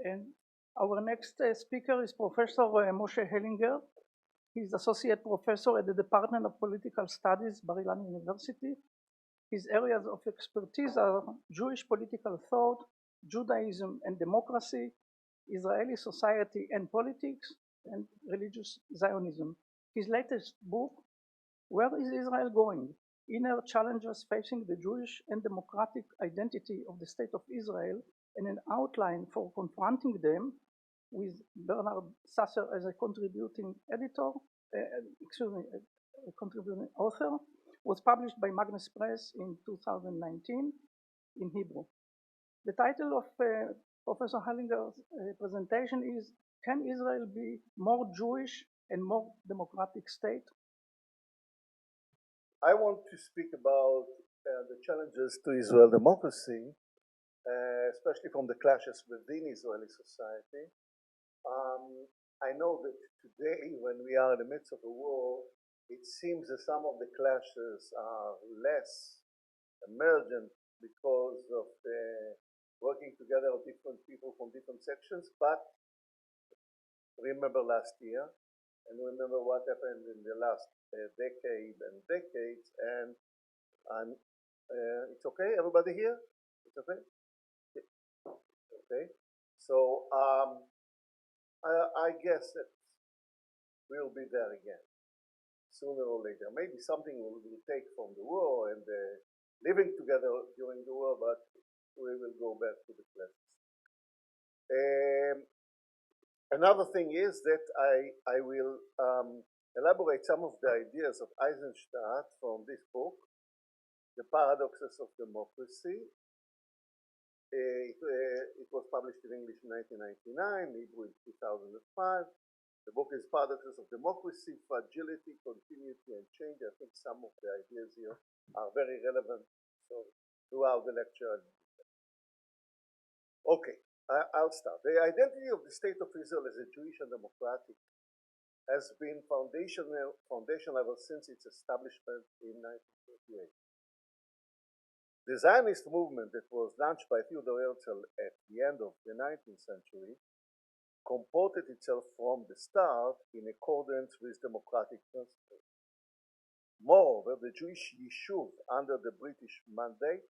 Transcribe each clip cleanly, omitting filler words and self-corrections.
And our next speaker is Professor Moshe Hellinger. He's Associate Professor at the Department of Political Studies, Bar-Ilan University. His areas of expertise are Jewish political thought, Judaism and democracy, Israeli society and politics, and religious Zionism. His latest book, Where is Israel Going? Inner Challenges Facing the Jewish and Democratic Identity of the State of Israel, and an outline for confronting them, with Bernard Sasser as a contributing editor, a contributing author, was published by Magnus Press in 2019 in Hebrew. The title of Professor Hellinger's presentation is, Can Israel be more Jewish and more democratic state? I want to speak about the challenges to Israel democracy, especially from the clashes within Israeli society. I know that today, when we are in the midst of a war, it seems that some of the clashes are less emergent because of the working together of different people from different sections, but remember last year, and remember what happened in the last decade and decades, and it's okay, everybody here? It's okay? Okay, so I guess that we'll be there again, sooner or later. Maybe something will take from the war and living together during the war, but we will go back to the classes. Another thing is that I will elaborate some of the ideas of Eisenstadt from this book, The Paradoxes of Democracy. It was published in English in 1999, Hebrew in 2005. The book is Paradoxes of Democracy, Fragility, Continuity, and Change. I think some of the ideas here are very relevant, so throughout the lecture. Okay, I'll start. The identity of the State of Israel as a Jewish and democratic has been foundational ever since its establishment in 1948. The Zionist movement that was launched by Theodor Herzl at the end of the 19th century comported itself from the start in accordance with democratic principles. Moreover, the Jewish Yishuv under the British Mandate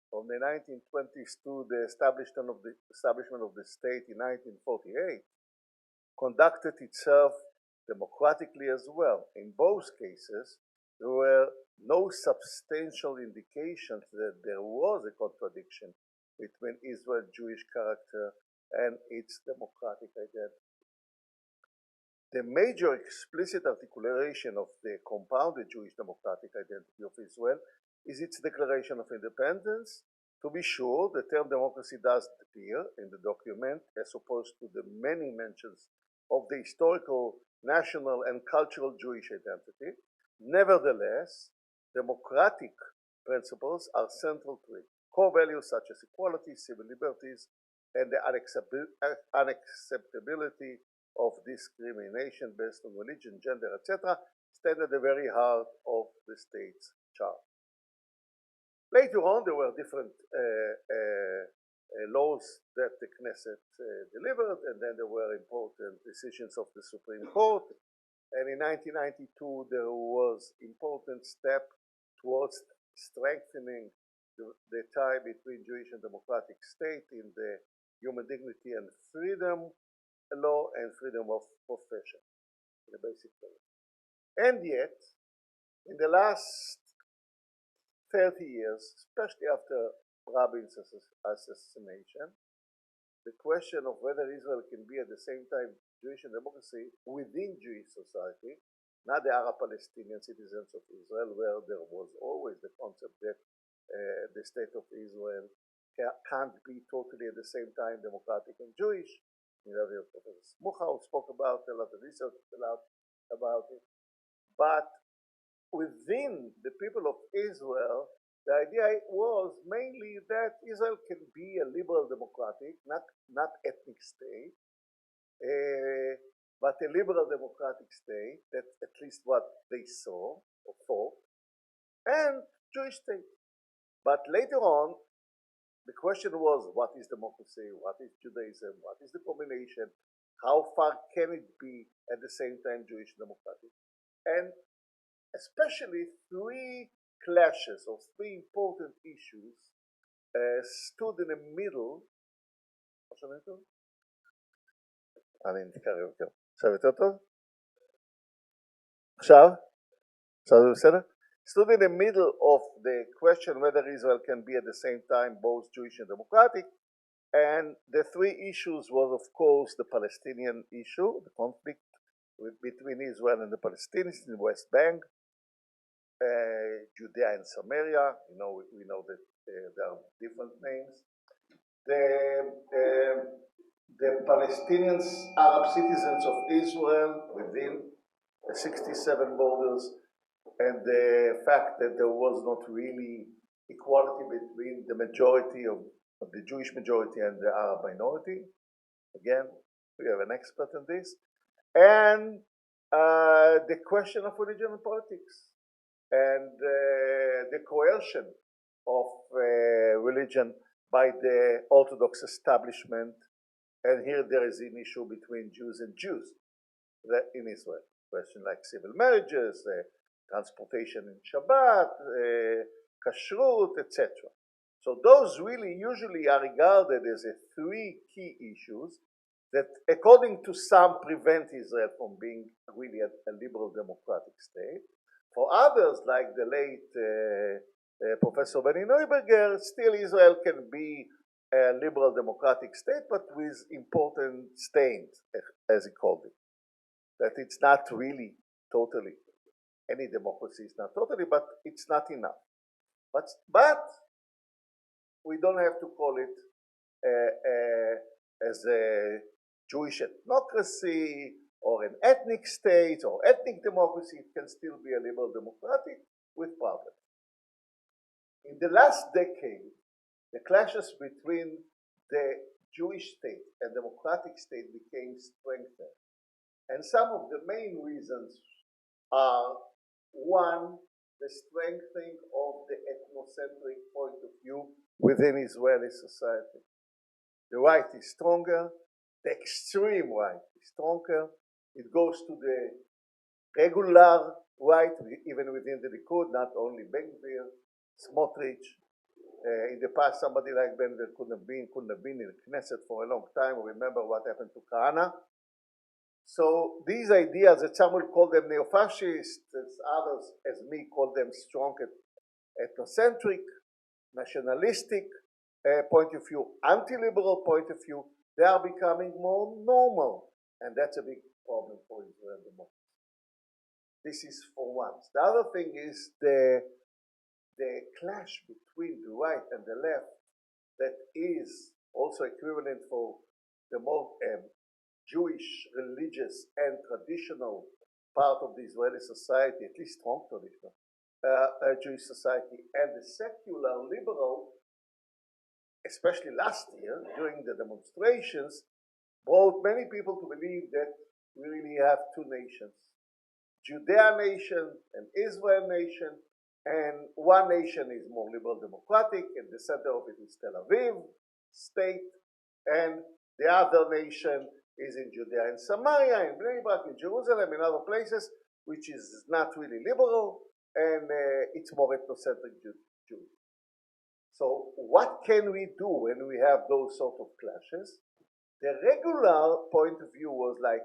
from the 1920s to the establishment of the state in 1948 conducted itself democratically as well. In both cases, there were no substantial indications that there was a contradiction between Israel's Jewish character and its democratic identity. The major explicit articulation of the compounded Jewish democratic identity of Israel is its Declaration of Independence. To be sure, the term democracy does appear in the document as opposed to the many mentions of the historical, national, and cultural Jewish identity. Nevertheless, democratic principles are central to it. Core values such as equality, civil liberties, and the unacceptability of discrimination based on religion, gender, etc., stand at the very heart of the state's charter. Later on, there were different laws that the Knesset delivered, and then there were important decisions of the Supreme Court. And in 1992, there was important step towards strengthening the tie between Jewish and democratic state in the human dignity and freedom law and freedom of profession, the basic law. And yet, in the last 30 years, especially after Rabin's assassination, the question of whether Israel can be at the same time Jewish and democracy within Jewish society, not the Arab-Palestinian citizens of Israel, where there was always the concept that the state of Israel can't be totally at the same time democratic and Jewish. You know, Professor Shmuel spoke about a lot of research about it. But within the people of Israel, the idea was mainly that Israel can be a liberal democratic, not ethnic state, but a liberal democratic state. That's at least what they saw or thought, and Jewish state. But later on, the question was, what is democracy? What is Judaism? What is the combination? How far can it be at the same time Jewish and democratic? And especially three clashes of three important issues stood in the middle. אני נתקרב יותר. עכשיו יותר טוב? עכשיו זה בסדר? Stood in the middle of the question whether Israel can be at the same time both Jewish and democratic, and the three issues was, of course, the Palestinian issue, the conflict between Israel and the Palestinians in the West Bank, Judea and Samaria. We know that there are different names. The Palestinians, Arab citizens of Israel within the 67 borders, and the fact that there was not really equality between the majority of the Jewish majority and the Arab minority. Again, we have an expert in this. And the question of religion and politics, and the coercion of religion by the Orthodox establishment. And here there is an issue between Jews and Jews in Israel. Question like civil marriages, transportation in Shabbat, kashrut, etc. So those really usually are regarded as three key issues that, according to some, prevent Israel from being really a liberal democratic state. For others, like the late Professor Benny Neuberger, still Israel can be a liberal democratic state, but with important stains, as he called it. That it's not really totally, any democracy is not totally, but it's not enough. But we don't have to call it as a Jewish ethnocracy or an ethnic state or ethnic democracy. It can still be a liberal democratic with problems. In the last decade, the clashes between the Jewish state and democratic state became strengthened. And some of the main reasons are, one, the strengthening of the ethnocentric point of view within Israeli society. The right is stronger, the extreme right is stronger. It goes to the regular right, even within the Likud, not only Ben-Gvir, Smotrich. In the past, somebody like Ben-Gvir couldn't have been in the Knesset for a long time. Remember what happened to Kahana. So these ideas that some will call them neo-fascist, as others, as me, call them strong ethnocentric, nationalistic point of view, anti-liberal point of view, they are becoming more normal. And that's a big problem for Israel democracy. This is for once. The other thing is the clash between the right and the left that is also equivalent for the more Jewish, religious, and traditional part of the Israeli society, at least strong traditional Jewish society, and the secular liberal, especially last year during the demonstrations, brought many people to believe that we really have two nations, Judea nation and Israel nation, and one nation is more liberal democratic, and the center of it is Tel Aviv state, and the other nation is in Judea and Samaria, in Bnei Brak, in Jerusalem, in other places, which is not really liberal, and it's more ethnocentric Jewish. So what can we do when we have those sort of clashes? The regular point of view was like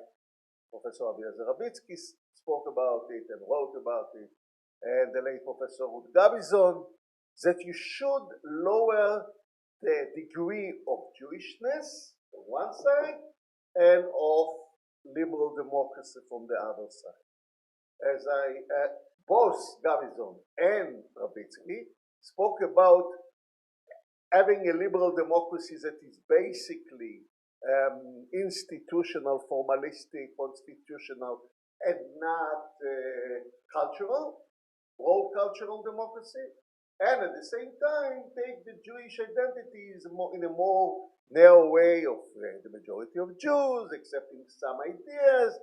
Professor Abiezer Rabitsky spoke about it and wrote about it, and the late Professor Ruth Gabizon, that you should lower the degree of Jewishness on one side and of liberal democracy from the other side. As both Gabizon and Rabitsky spoke about having a liberal democracy that is basically institutional, formalistic, constitutional, and not cultural, broad cultural democracy, and at the same time take the Jewish identities in a more narrow way of the majority of Jews, accepting some ideas,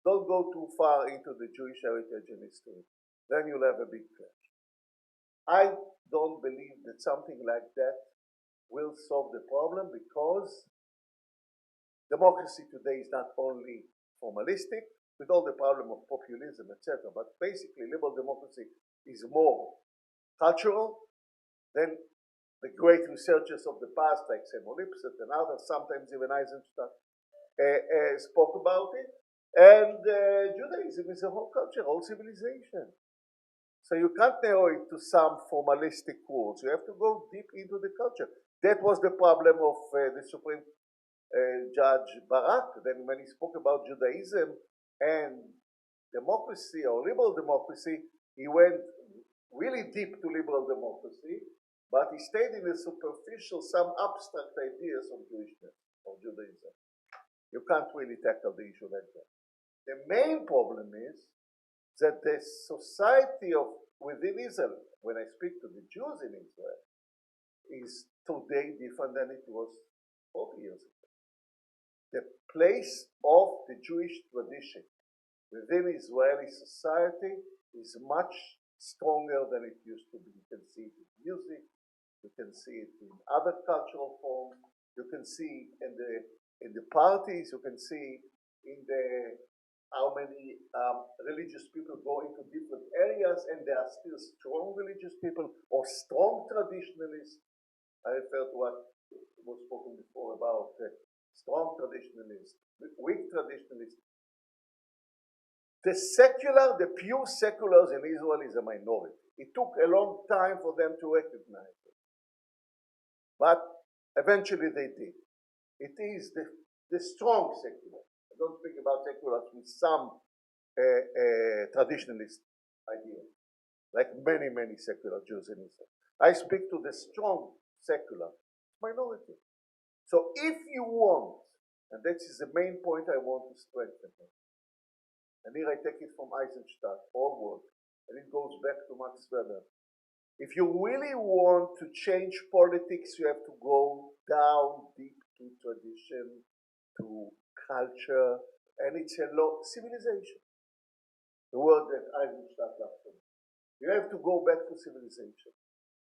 don't go too far into the Jewish heritage and history. Then you'll have a big clash. I don't believe that something like that will solve the problem, because democracy today is not only formalistic, with all the problem of populism, etc., but basically liberal democracy is more cultural. Then the great researchers of the past, like Shmuel and others, sometimes even Eisenstadt, spoke about it. And Judaism is a whole culture, whole civilization. So you can't narrow it to some formalistic rules. You have to go deep into the culture. That was the problem of the Supreme Judge Barak. Then when he spoke about Judaism and democracy or liberal democracy, he went really deep to liberal democracy, but he stayed in the superficial, some abstract ideas of Jewishness, of Judaism. You can't really tackle the issue like that. The main problem is that the society of within Israel, when I speak to the Jews in Israel, is today different than it was 40 years ago. The place of the Jewish tradition within Israeli society is much stronger than it used to be. You can see it in music, you can see it in other cultural forms, you can see in the parties, you can see in how many religious people go into different areas, and there are still strong religious people or strong traditionalists. I refer to what was spoken before about strong traditionalists, weak traditionalists. The pure seculars in Israel is a minority. It took a long time for them to recognize it. But eventually they did. It is the strong secular. I don't speak about seculars with some traditionalist ideas, like many, many secular Jews in Israel. I speak to the strong secular minority. So if you want, and that is the main point I want to strengthen, and here I take it from Eisenstadt, forward, and it goes back to Max Weber. If you really want to change politics, you have to go down deep to tradition, to culture, and it's a long civilization. The word that Eisenstadt loved from. You have to go back to civilization.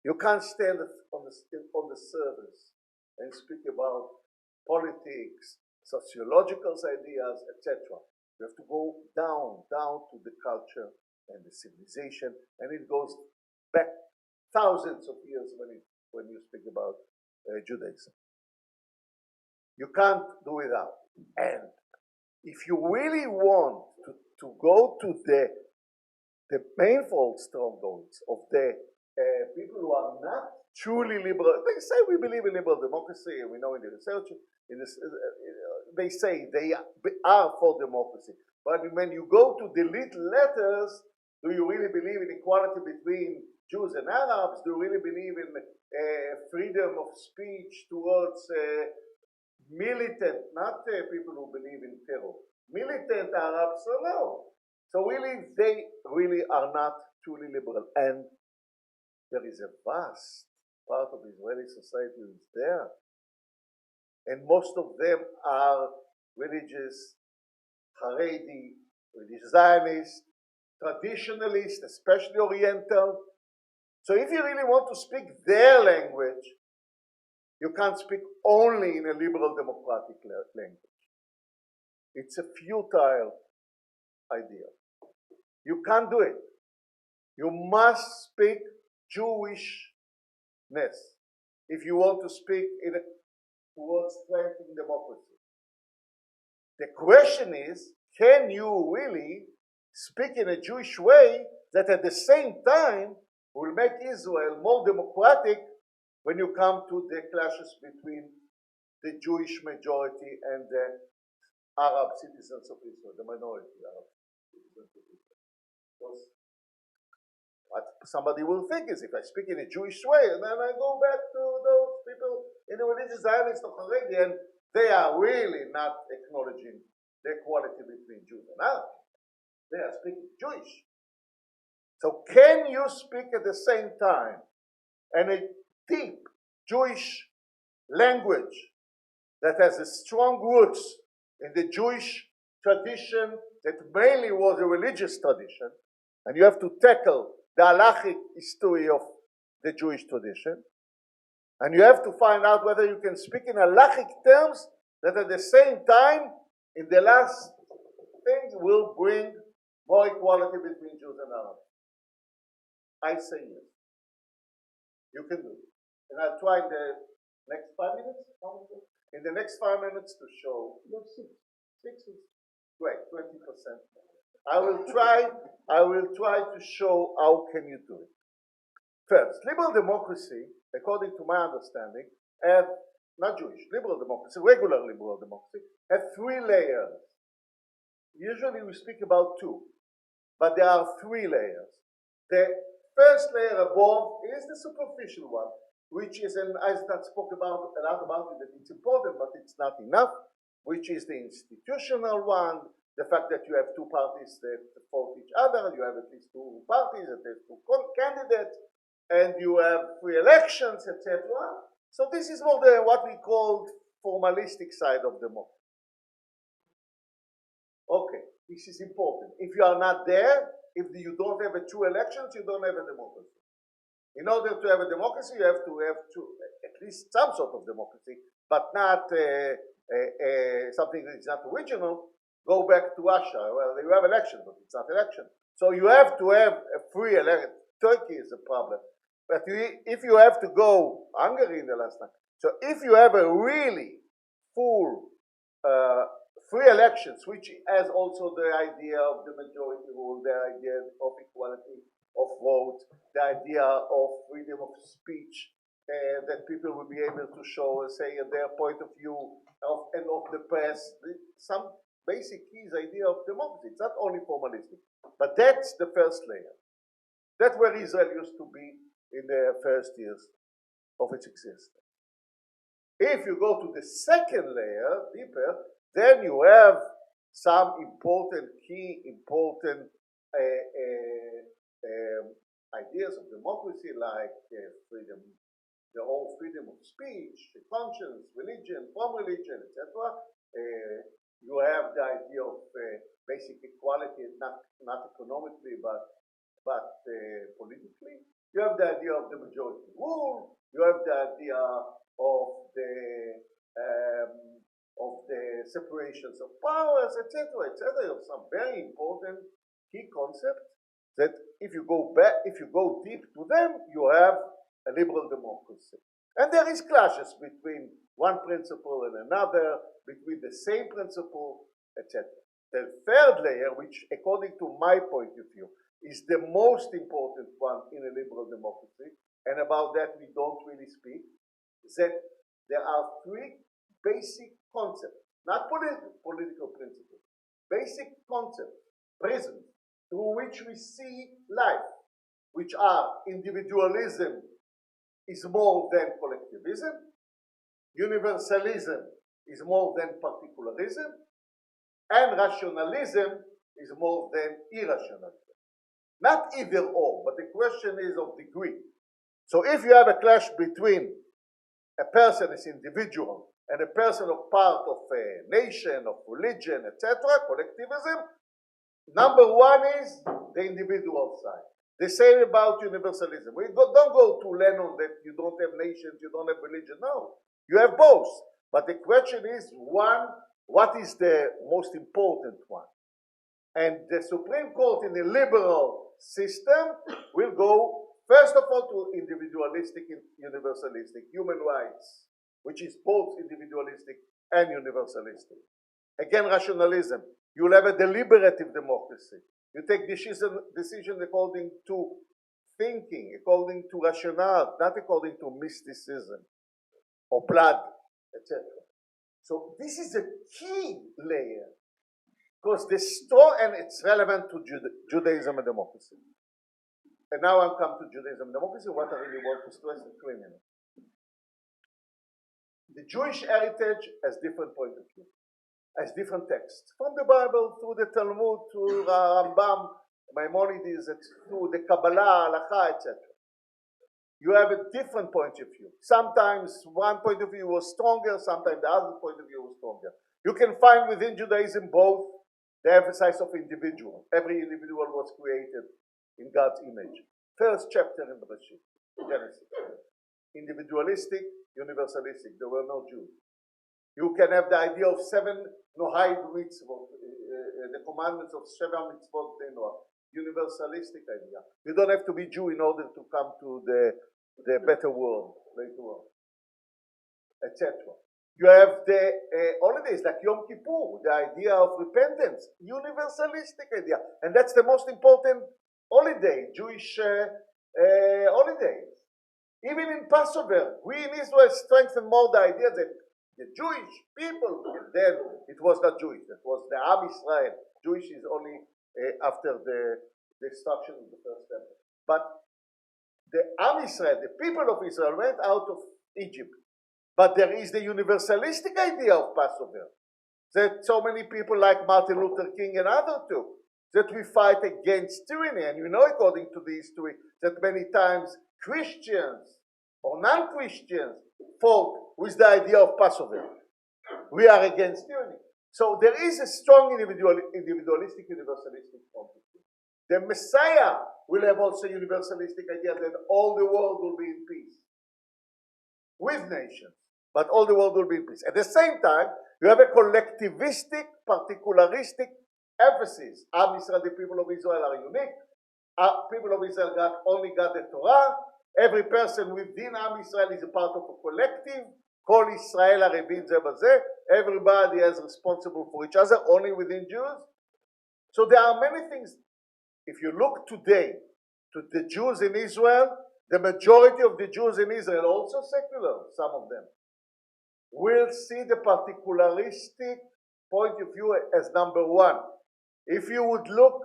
You can't stand on the surface and speak about politics, sociological ideas, etc. You have to go down to the culture and the civilization, and it goes back thousands of years when you speak about Judaism. You can't do without. And if you really want to go to the painful strongholds of the people who are not truly liberal, they say we believe in liberal democracy, and we know in the research, they say they are for democracy. But when you go to the little letters, do you really believe in equality between Jews and Arabs? Do you really believe in freedom of speech towards militant, not people who believe in terror, militant Arabs? So no. So really, they really are not truly liberal. And there is a vast part of Israeli society who is there. And most of them are religious, Haredi, religious Zionist, traditionalist, especially Oriental. So if you really want to speak their language, you can't speak only in a liberal democratic language. It's a futile idea. You can't do it. You must speak Jewishness if you want to speak towards strengthening democracy. The question is, can you really speak in a Jewish way that at the same time will make Israel more democratic when you come to the clashes between the Jewish majority and the Arab citizens of Israel, the minority Arab citizens of Israel? Because what somebody will think is, if I speak in a Jewish way, and then I go back to those people in the religious Zionists of Haredi, and they are really not acknowledging the equality between Jews and Arabs. They are speaking Jewish. So can you speak at the same time and a deep Jewish language that has a strong roots in the Jewish tradition that mainly was a religious tradition, and you have to tackle the halachic history of the Jewish tradition, And you have to find out whether you can speak in halachic terms that at the same time, in the last thing, will bring more equality between Jews and Arabs. I say yes. You can do it. And I'll try in the next 5 minutes. In the next 5 minutes to show. You have 6. 6 is great, 20%. I will try to show how can you do it. First, liberal democracy, according to my understanding, not Jewish, liberal democracy, regular liberal democracy, has 3 layers. Usually we speak about 2, but there are 3 layers. The first layer above is the superficial one, which is, and Eisenstadt spoke about a lot about it, that it's important, but it's not enough, which is the institutional one, the fact that you have 2 parties that support each other, you have at least 2 parties, at least 2 candidates, and you have free elections, etc. So this is more the what we call formalistic side of democracy. Okay, this is important. If you are not there, if you don't have a true elections, you don't have a democracy. In order to have a democracy, you have to have at least some sort of democracy, but not something that is not original. Go back to Russia. Well, you have elections, but it's not election. So you have to have a free election. Turkey is a problem. But if you have to go, Hungary in the last time, so if you have a really full free elections, which has also the idea of the majority rule, the idea of equality of vote, the idea of freedom of speech, that people will be able to show, say, their point of view and of the press, some basic keys idea of democracy. It's not only formalistic, but that's the first layer. That's where Israel used to be in the first years of its existence. If you go to the second layer, deeper, then you have some important ideas of democracy, like freedom, the whole freedom of speech, conscience, religion, from religion, etc. You have the idea of basic equality, not economically, but politically. You have the idea of the majority rule. You have the idea of the separations of powers, etc., etc. You have some very important key concepts that if you go deep to them, you have a liberal democracy. And there is clashes between one principle and another, between the same principle, etc. The third layer, which according to my point of view, is the most important one in a liberal democracy, and about that we don't really speak, is that there are 3 basic concepts, not political principles, basic concepts, prisms, through which we see life, which are individualism is more than collectivism, universalism is more than particularism, and rationalism is more than irrationalism. Not either or, but the question is of degree. So if you have a clash between a person as individual and a person of part of a nation, of religion, etc., collectivism, number 1 is the individual side. The same about universalism. Don't go to Lenin that you don't have nations, you don't have religion. No, you have both. But the question is, what is the most important one? And the Supreme Court in a liberal system will go, first of all, to individualistic and universalistic human rights, which is both individualistic and universalistic. Again, rationalism. You will have a deliberative democracy. You take decision according to thinking, according to rationale, not according to mysticism or blood, etc. So this is a key layer, because and it's relevant to Judaism and democracy. And now I'll come to Judaism and democracy, what I really want to stress in 3 minutes. The Jewish heritage has different point of view, has different texts, from the Bible through the Talmud, to Rambam, Maimonides, to the Kabbalah, Halakha, etc. You have a different point of view. Sometimes one point of view was stronger, sometimes the other point of view was stronger. You can find within Judaism both the emphasis of individual. Every individual was created in God's image. First chapter in Bereshit, Genesis. individualistic, universalistic. There were no Jews. You can have the idea of 7 Nohai mitzvot, the commandments of Sheva mitzvot de Noah, universalistic idea. You don't have to be Jew in order to come to the better world, later on, etc. You have the holidays like Yom Kippur, the idea of repentance, universalistic idea, and that's the most important holiday, Jewish holiday. Even in Passover, we in Israel strengthen more the idea that the Jewish people, and then it was not Jewish, it was the Am Israel. Jewish is only after the destruction of the first temple. But the Am Israel, the people of Israel, went out of Egypt. But there is the universalistic idea of Passover that so many people like Martin Luther King and others do, that we fight against tyranny. And you know, according to the history, that many times Christians or non-Christians fought with the idea of Passover. We are against tyranny. So there is a strong individualistic, universalistic concept. The Messiah will have also a universalistic idea that all the world will be in peace with nations, but all the world will be in peace. At the same time, you have a collectivistic, particularistic emphasis. Am Israel, the people of Israel are unique. People of Israel only got the Torah. Every person within Am Israel is a part of a collective. Kol Israel arevim ze bazeh. Everybody is responsible for each other, only within Jews. So there are many things. If you look today to the Jews in Israel, the majority of the Jews in Israel, also secular, some of them, will see the particularistic point of view as number one. If you would look,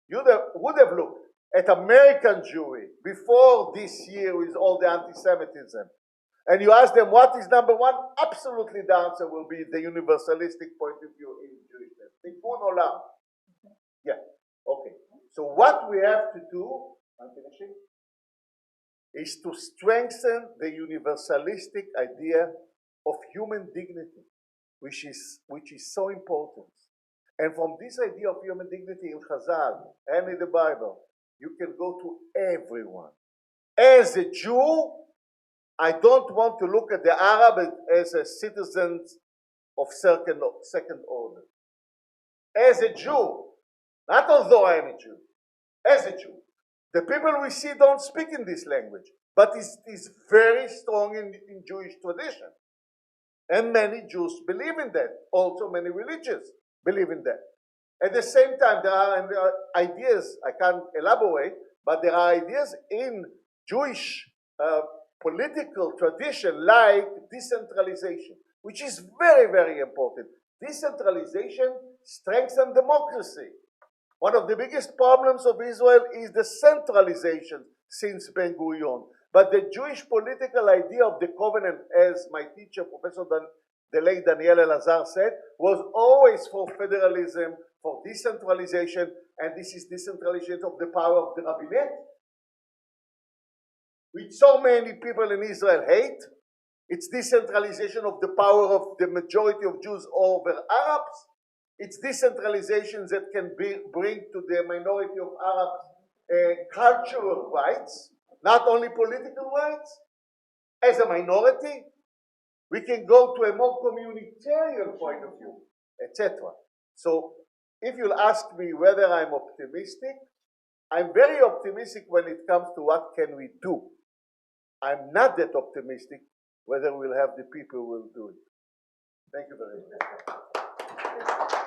you would have looked at American Jewry before this year with all the anti-Semitism, and you ask them what is number one, absolutely the answer will be the universalistic point of view in Jewishness. Tikkun olam. Yeah, okay. So what we have to do, I'm finishing, is to strengthen the universalistic idea of human dignity, which is so important. And from this idea of human dignity in Chazal and in the Bible, you can go to everyone. As a Jew, I don't want to look at the Arab as a citizen of second order. As a Jew, not although I am a Jew, as a Jew. The people we see don't speak in this language, but it is very strong in Jewish tradition. And many Jews believe in that. Also many religions believe in that. At the same time, there are ideas, I can't elaborate, but there are ideas in Jewish political tradition like decentralization, which is very, very important. Decentralization strengthens democracy. One of the biggest problems of Israel is the centralization since Ben Gurion. But the Jewish political idea of the covenant, as my teacher, Professor the late Daniel Elazar said, was always for federalism, for decentralization, and this is decentralization of the power of the rabbinate, which so many people in Israel hate. It's decentralization of the power of the majority of Jews over Arabs. It's decentralization that can bring to the minority of Arabs cultural rights, not only political rights. As a minority, we can go to a more communitarian point of view, etc. So if you'll ask me whether I'm optimistic, I'm very optimistic when it comes to what can we do. I'm not that optimistic whether we'll have the people who will do it. Thank you very much.